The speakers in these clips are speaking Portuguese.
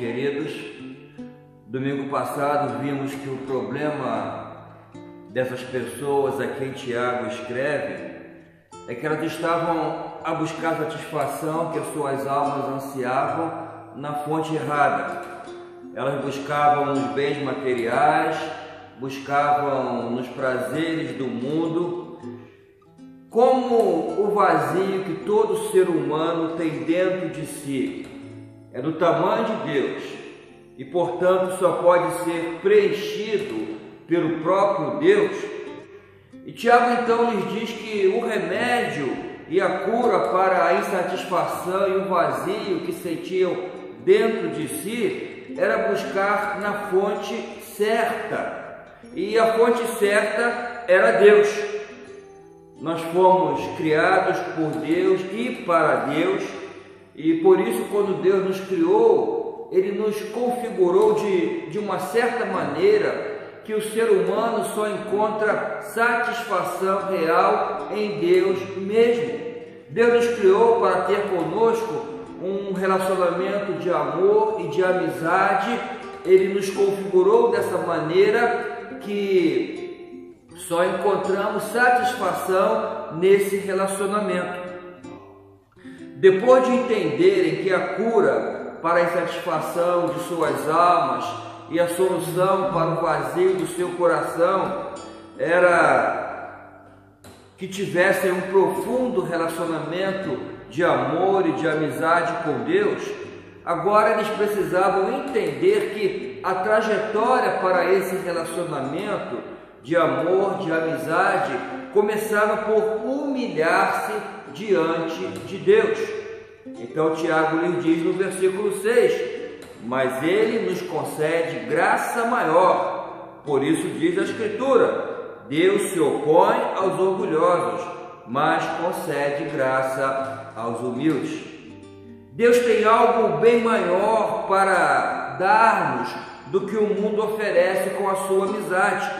queridos. Domingo passado vimos que o problema dessas pessoas a quem Tiago escreve é que elas estavam a buscar satisfação que as suas almas ansiavam na fonte errada. Elas buscavam nos bens materiais, buscavam nos prazeres do mundo, como o vazio que todo ser humano tem dentro de si é do tamanho de Deus e, portanto, só pode ser preenchido pelo próprio Deus. E Tiago então lhes diz que o remédio e a cura para a insatisfação e o vazio que sentiam dentro de si era buscar na fonte certa, e a fonte certa era Deus. Nós fomos criados por Deus e para Deus, e por isso, quando Deus nos criou, Ele nos configurou de uma certa maneira que o ser humano só encontra satisfação real em Deus mesmo. Deus nos criou para ter conosco um relacionamento de amor e de amizade. Ele nos configurou dessa maneira que só encontramos satisfação nesse relacionamento. Depois de entenderem que a cura para a insatisfação de suas almas e a solução para o vazio do seu coração era que tivessem um profundo relacionamento de amor e de amizade com Deus, agora eles precisavam entender que a trajetória para esse relacionamento de amor, de amizade, começava por humilhar-se diante de Deus. Então Tiago lhes diz no versículo 6: mas Ele nos concede graça maior. Por isso diz a Escritura: Deus se opõe aos orgulhosos, mas concede graça aos humildes. Deus tem algo bem maior para dar-nos do que o mundo oferece com a sua amizade,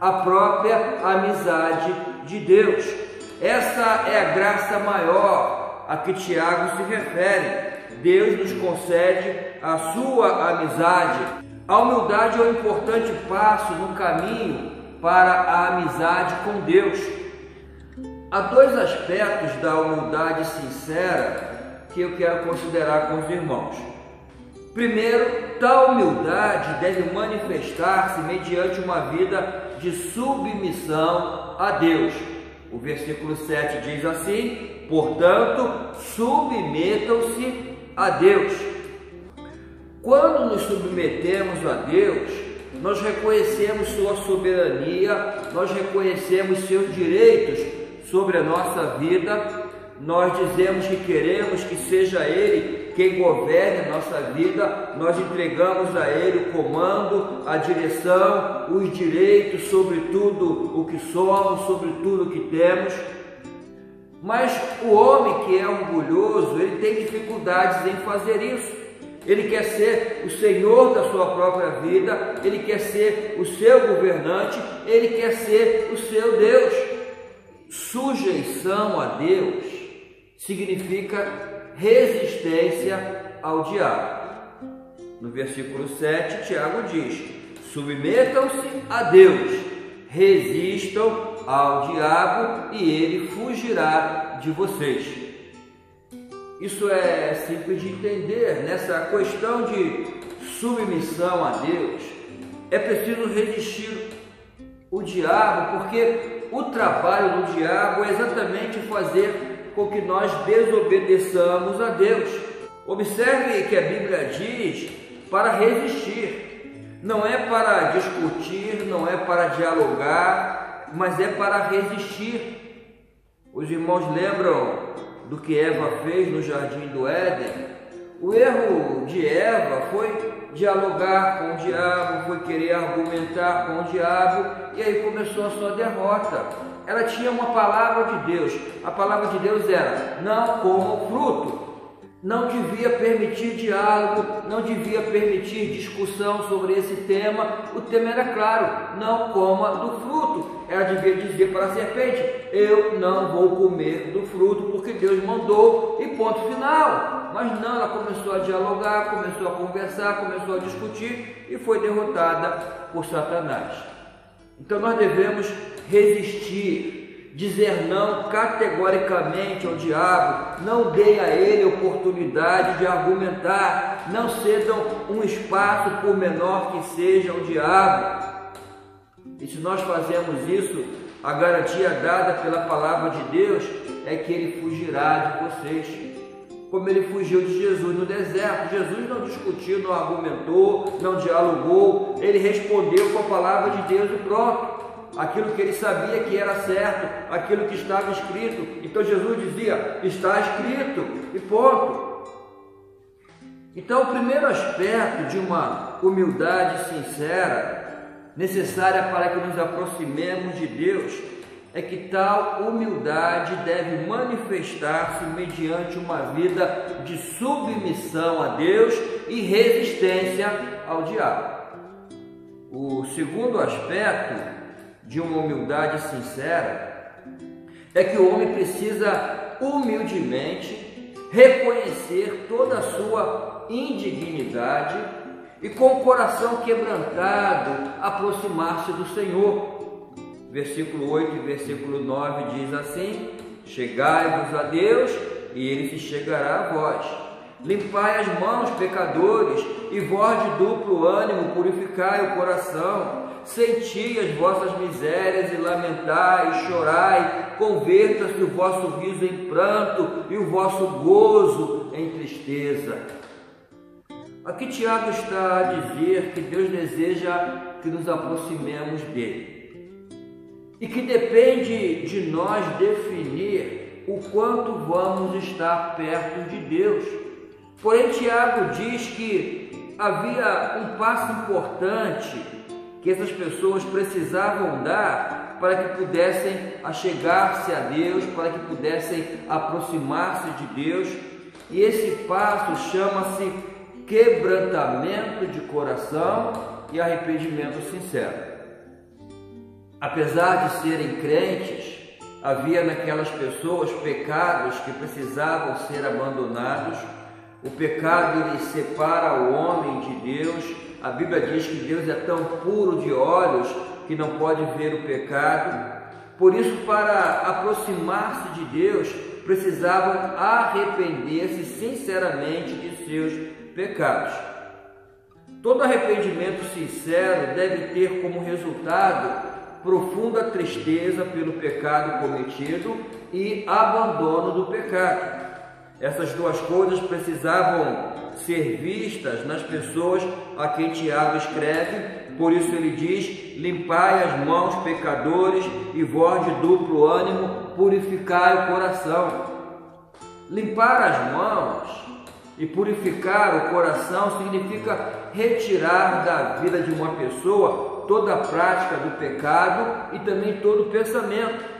a própria amizade de Deus. Essa é a graça maior a que Tiago se refere. Deus nos concede a sua amizade. A humildade é um importante passo no caminho para a amizade com Deus. Há dois aspectos da humildade sincera que eu quero considerar com os irmãos. Primeiro, tal humildade deve manifestar-se mediante uma vida de submissão a Deus. O versículo 7 diz assim: portanto, submetam-se a Deus. Quando nos submetemos a Deus, nós reconhecemos sua soberania, nós reconhecemos seus direitos sobre a nossa vida, nós dizemos que queremos que seja Ele quem governe a nossa vida, nós entregamos a Ele o comando, a direção, os direitos sobre tudo o que somos, sobre tudo o que temos. Mas o homem que é orgulhoso, ele tem dificuldades em fazer isso. Ele quer ser o Senhor da sua própria vida, ele quer ser o seu governante, ele quer ser o seu Deus. Sujeição a Deus significa resistência ao diabo. No versículo 7, Tiago diz: submetam-se a Deus, resistam ao diabo e ele fugirá de vocês. Isso é simples de entender. Nessa questão de submissão a Deus, é preciso resistir o diabo, porque o trabalho do diabo é exatamente fazer com que nós desobedeçamos a Deus. Observe que a Bíblia diz para resistir. Não é para discutir, não é para dialogar, mas é para resistir. Os irmãos lembram do que Eva fez no jardim do Éden? O erro de Eva foi dialogar com o diabo, foi querer argumentar com o diabo, e aí começou a sua derrota. Ela tinha uma palavra de Deus. A palavra de Deus era: não coma o fruto. Não devia permitir diálogo, não devia permitir discussão sobre esse tema. O tema era claro: não coma do fruto. Ela devia dizer para a serpente: eu não vou comer do fruto porque Deus mandou, e ponto final. mas não, ela começou a dialogar, começou a conversar, começou a discutir e foi derrotada por Satanás. Então nós devemos resistir, dizer não categoricamente ao diabo, não dê a ele oportunidade de argumentar, não cedam um espaço, por menor que seja, ao diabo. E se nós fazemos isso, a garantia dada pela palavra de Deus é que ele fugirá de vocês, como ele fugiu de Jesus no deserto. Jesus não discutiu, não argumentou, não dialogou, ele respondeu com a palavra de Deus e pronto. Aquilo que ele sabia que era certo, aquilo que estava escrito. Então Jesus dizia, está escrito, e ponto. Então o primeiro aspecto de uma humildade sincera, necessária para que nos aproximemos de Deus, é que tal humildade deve manifestar-se mediante uma vida de submissão a Deus e resistência ao diabo. O segundo aspecto de uma humildade sincera é que o homem precisa humildemente reconhecer toda a sua indignidade e com o coração quebrantado aproximar-se do Senhor. Versículo 8 e versículo 9 diz assim: chegai-vos a Deus e Ele se chegará a vós. Limpai as mãos, pecadores, e vós de duplo ânimo purificai o coração. Senti as vossas misérias e lamentai e chorai. Converta-se o vosso riso em pranto e o vosso gozo em tristeza. Aqui Tiago está a dizer que Deus deseja que nos aproximemos dele e que depende de nós definir o quanto vamos estar perto de Deus. Porém, Tiago diz que havia um passo importante que essas pessoas precisavam dar para que pudessem achegar-se a Deus, para que pudessem aproximar-se de Deus, e esse passo chama-se quebrantamento de coração e arrependimento sincero. Apesar de serem crentes, havia naquelas pessoas pecados que precisavam ser abandonados. O pecado, ele separa o homem de Deus. A Bíblia diz que Deus é tão puro de olhos que não pode ver o pecado. Por isso, para aproximar-se de Deus, precisavam arrepender-se sinceramente de seus pecados. Todo arrependimento sincero deve ter como resultado profunda tristeza pelo pecado cometido e abandono do pecado. Essas duas coisas precisavam ser vistas nas pessoas a quem Tiago escreve. Por isso ele diz: limpai as mãos, pecadores, e vós de duplo ânimo purificai o coração. Limpar as mãos e purificar o coração significa retirar da vida de uma pessoa toda a prática do pecado e também todo o pensamento.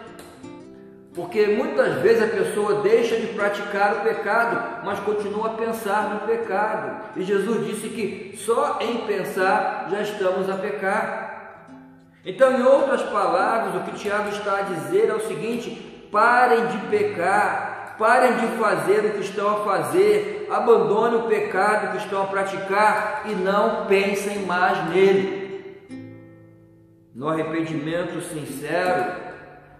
Porque muitas vezes a pessoa deixa de praticar o pecado, mas continua a pensar no pecado. E Jesus disse que só em pensar já estamos a pecar. Então, em outras palavras, o que Tiago está a dizer é o seguinte: parem de pecar, parem de fazer o que estão a fazer, abandonem o pecado que estão a praticar e não pensem mais nele. No arrependimento sincero,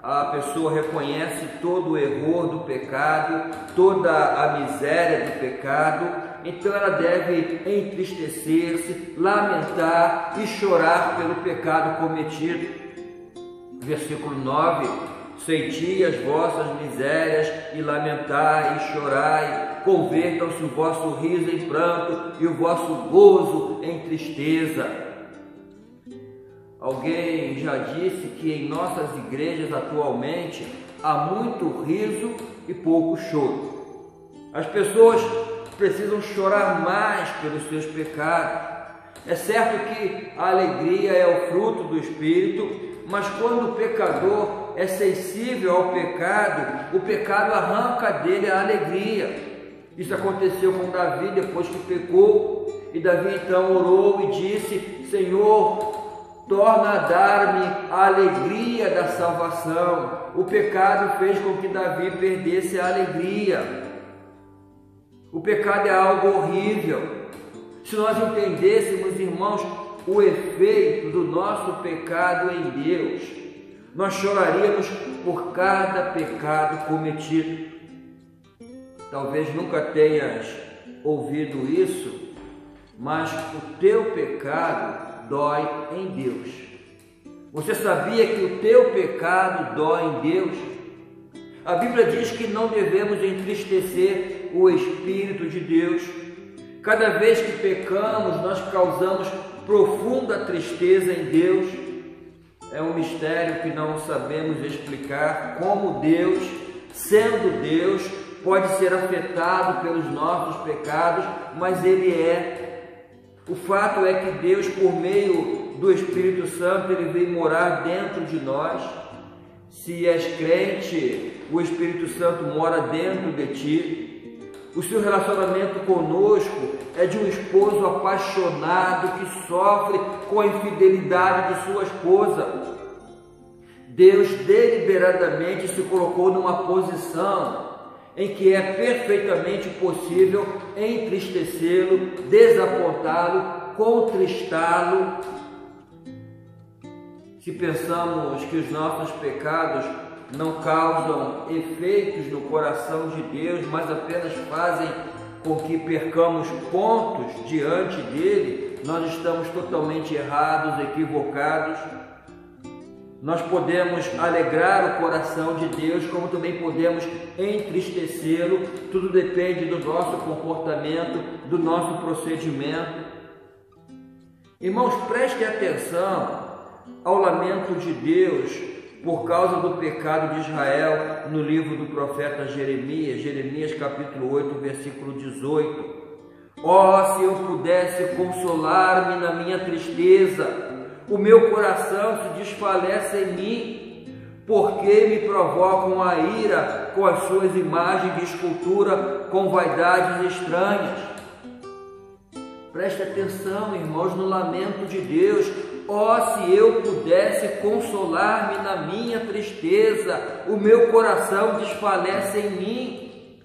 a pessoa reconhece todo o erro do pecado, toda a miséria do pecado, então ela deve entristecer-se, lamentar e chorar pelo pecado cometido. Versículo 9: senti as vossas misérias e lamentai e chorai, convertam-se o vosso riso em pranto e o vosso gozo em tristeza. Alguém já disse que em nossas igrejas atualmente há muito riso e pouco choro. As pessoas precisam chorar mais pelos seus pecados. É certo que a alegria é o fruto do Espírito, mas quando o pecador é sensível ao pecado, o pecado arranca dele a alegria. Isso aconteceu com Davi depois que pecou, e Davi então orou e disse: Senhor, torna a dar-me a alegria da salvação. O pecado fez com que Davi perdesse a alegria. O pecado é algo horrível. Se nós entendêssemos, irmãos, o efeito do nosso pecado em Deus, nós choraríamos por cada pecado cometido. Talvez nunca tenhas ouvido isso, mas o teu pecado dói em Deus. Você sabia que o teu pecado dói em Deus? A Bíblia diz que não devemos entristecer o Espírito de Deus. Cada vez que pecamos, nós causamos profunda tristeza em Deus. É um mistério que não sabemos explicar como Deus, sendo Deus, pode ser afetado pelos nossos pecados, mas Ele é. O fato é que Deus, por meio do Espírito Santo, Ele veio morar dentro de nós. Se és crente, o Espírito Santo mora dentro de ti. O seu relacionamento conosco é de um esposo apaixonado que sofre com a infidelidade de sua esposa. Deus deliberadamente se colocou numa posição em que é perfeitamente possível entristecê-lo, desapontá-lo, contristá-lo. Se pensamos que os nossos pecados não causam efeitos no coração de Deus, mas apenas fazem com que percamos pontos diante dele, nós estamos totalmente errados, equivocados. Nós podemos alegrar o coração de Deus, como também podemos entristecê-lo. Tudo depende do nosso comportamento, do nosso procedimento. Irmãos, prestem atenção ao lamento de Deus por causa do pecado de Israel no livro do profeta Jeremias, Jeremias capítulo 8, versículo 18. Ó, se eu pudesse consolar-me na minha tristeza, o meu coração se desfalece em mim, porque me provocam a ira com as suas imagens de escultura, com vaidades estranhas. Preste atenção, irmãos, no lamento de Deus. Ó, se eu pudesse consolar-me na minha tristeza, o meu coração desfalece em mim.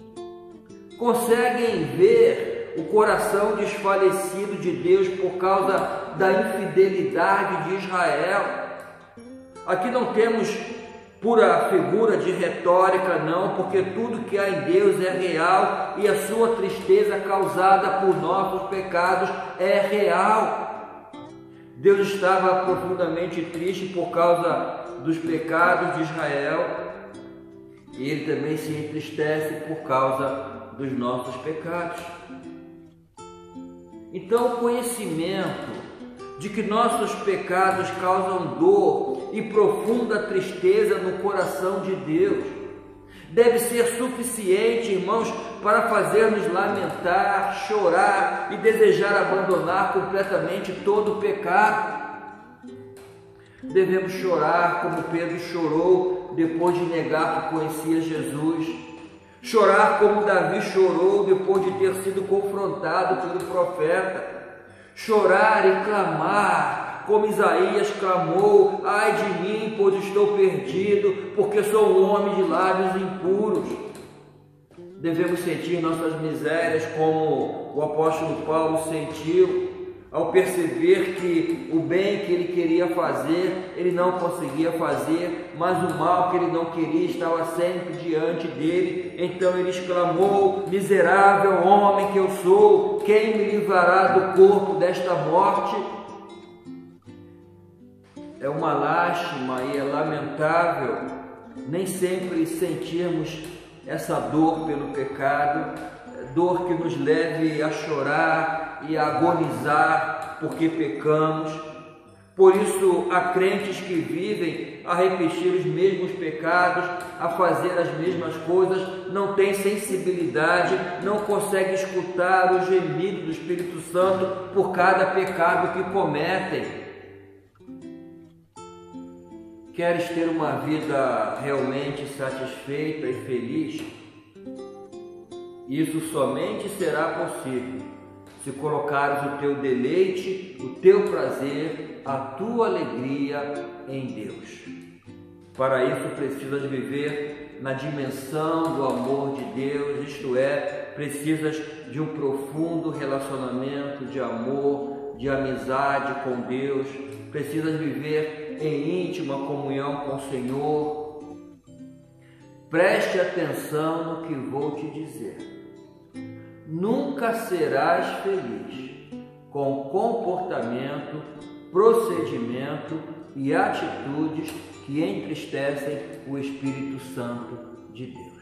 Conseguem ver o coração desfalecido de Deus por causa da infidelidade de Israel? Aqui não temos pura figura de retórica, não, porque tudo que há em Deus é real e a sua tristeza causada por nossos pecados é real. Deus estava profundamente triste por causa dos pecados de Israel e Ele também se entristece por causa dos nossos pecados. Então, o conhecimento de que nossos pecados causam dor e profunda tristeza no coração de Deus deve ser suficiente, irmãos, para fazer-nos lamentar, chorar e desejar abandonar completamente todo o pecado. Devemos chorar como Pedro chorou depois de negar que conhecia Jesus. Chorar como Davi chorou depois de ter sido confrontado pelo profeta. Chorar e clamar como Isaías clamou: ai de mim, pois estou perdido, porque sou um homem de lábios impuros. Devemos sentir nossas misérias como o apóstolo Paulo sentiu, ao perceber que o bem que ele queria fazer, ele não conseguia fazer, mas o mal que ele não queria estava sempre diante dele. Então ele exclamou: miserável homem que eu sou, quem me livrará do corpo desta morte? É uma lástima e é lamentável nem sempre sentirmos essa dor pelo pecado, dor que nos leve a chorar e a agonizar porque pecamos. Por isso, há crentes que vivem a repetir os mesmos pecados, a fazer as mesmas coisas, não têm sensibilidade, não conseguem escutar o gemido do Espírito Santo por cada pecado que cometem. Queres ter uma vida realmente satisfeita e feliz? Isso somente será possível se colocares o teu deleite, o teu prazer, a tua alegria em Deus. Para isso precisas viver na dimensão do amor de Deus, isto é, precisas de um profundo relacionamento de amor, de amizade com Deus, precisas viver em íntima comunhão com o Senhor. Preste atenção no que vou te dizer. Nunca serás feliz com comportamento, procedimento e atitudes que entristecem o Espírito Santo de Deus.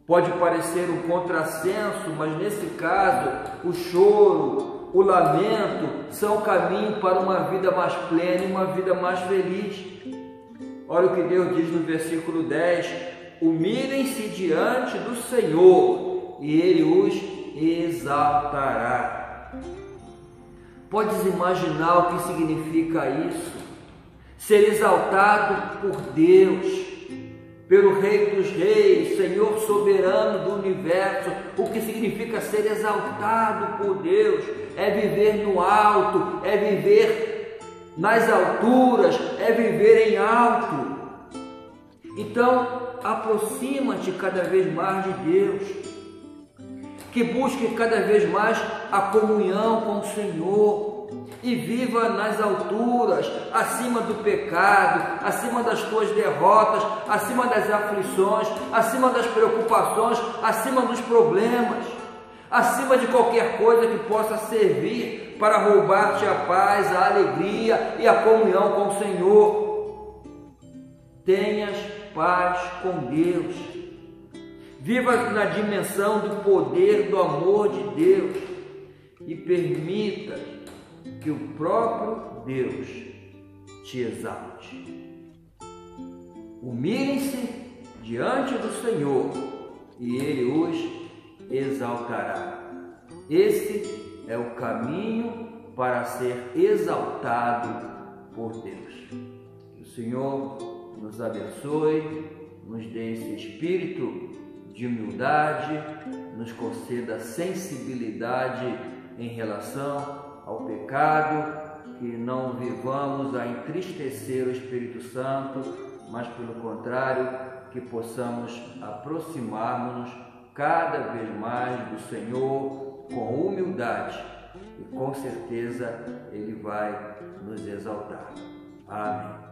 Pode parecer um contrassenso, mas nesse caso, o choro, o lamento são o caminho para uma vida mais plena e uma vida mais feliz. Olha o que Deus diz no versículo 10: humilhem-se diante do Senhor e Ele os exaltará. Podes imaginar o que significa isso? Ser exaltado por Deus, pelo Rei dos Reis, Senhor soberano do universo. O que significa ser exaltado por Deus? É viver no alto, é viver nas alturas, é viver em alto. Então, aproxima-te cada vez mais de Deus, que busque cada vez mais a comunhão com o Senhor e viva nas alturas, acima do pecado, acima das tuas derrotas, acima das aflições, acima das preocupações, acima dos problemas, acima de qualquer coisa que possa servir para roubar-te a paz, a alegria e a comunhão com o Senhor. Tenhas paz com Deus. Viva na dimensão do poder, do amor de Deus e permita que o próprio Deus te exalte. Humilhem-se diante do Senhor e Ele os exaltará. Esse é o caminho para ser exaltado por Deus. Que o Senhor nos abençoe, nos dê esse espírito de humildade, nos conceda sensibilidade em relação ao pecado, que não vivamos a entristecer o Espírito Santo, mas pelo contrário, que possamos aproximar-nos cada vez mais do Senhor com humildade e com certeza Ele vai nos exaltar. Amém.